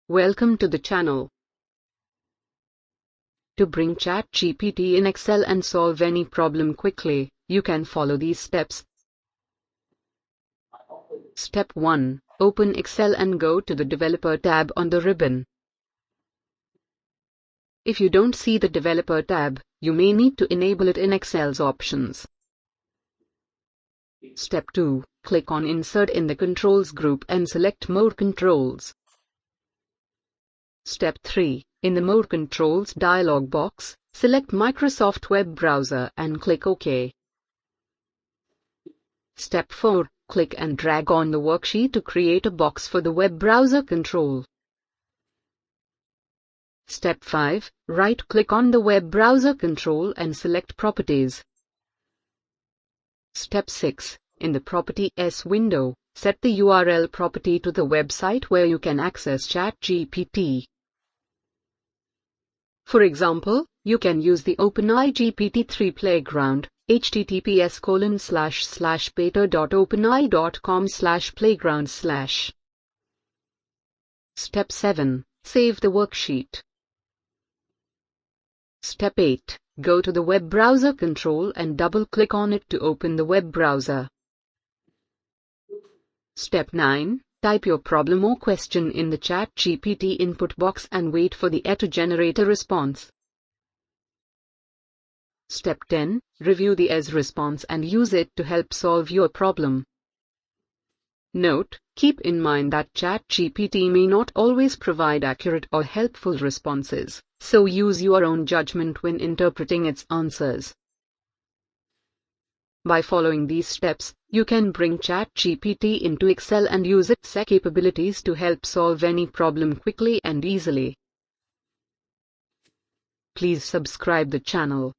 Welcome to the channel. To bring Chat GPT in Excel and solve any problem quickly, you can follow these steps. Step 1. Open Excel and go to the Developer tab on the ribbon. If you don't see the Developer tab, you may need to enable it in Excel's options. Step 2. Click on Insert in the Controls group and select More Controls. Step 3. In the More Controls dialog box, select Microsoft Web Browser and click OK. Step 4. Click and drag on the worksheet to create a box for the web browser control. Step 5. Right-click on the web browser control and select Properties. Step 6. In the Properties window, set the URL property to the website where you can access Chat GPT. For example, you can use the OpenAI GPT-3 Playground, https://beta.openai.com/playground/. Step 7. Save the worksheet. Step 8. Go to the web browser control and double-click on it to open the web browser. Step 9. Type your problem or question in the Chat GPT input box and wait for the AI to generate a response. Step 10. Review the AI's response and use it to help solve your problem. Note: keep in mind that Chat GPT may not always provide accurate or helpful responses, so use your own judgment when interpreting its answers. By following these steps, you can bring Chat GPT into Excel and use its capabilities to help solve any problem quickly and easily. Please subscribe the channel.